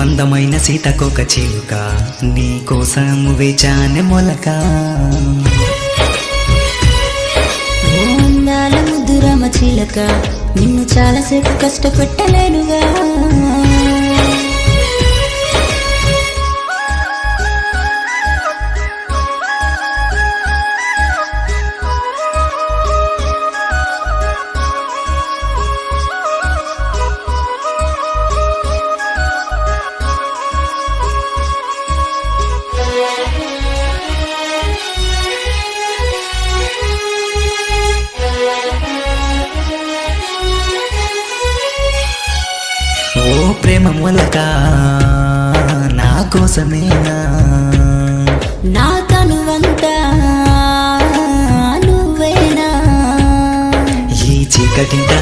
అందమైన సీతకొక చిలుక నీ కోసం వేచానె మొలక ఓ అందాల ముద్దు రామ చిలక నిన్ను చాలాసేపు కష్టపెట్టలేనుగా ఓ ప్రేమ మొలక నా కోసమేనా నా తనువంతా నువ్వేనా ఈ చీకటింట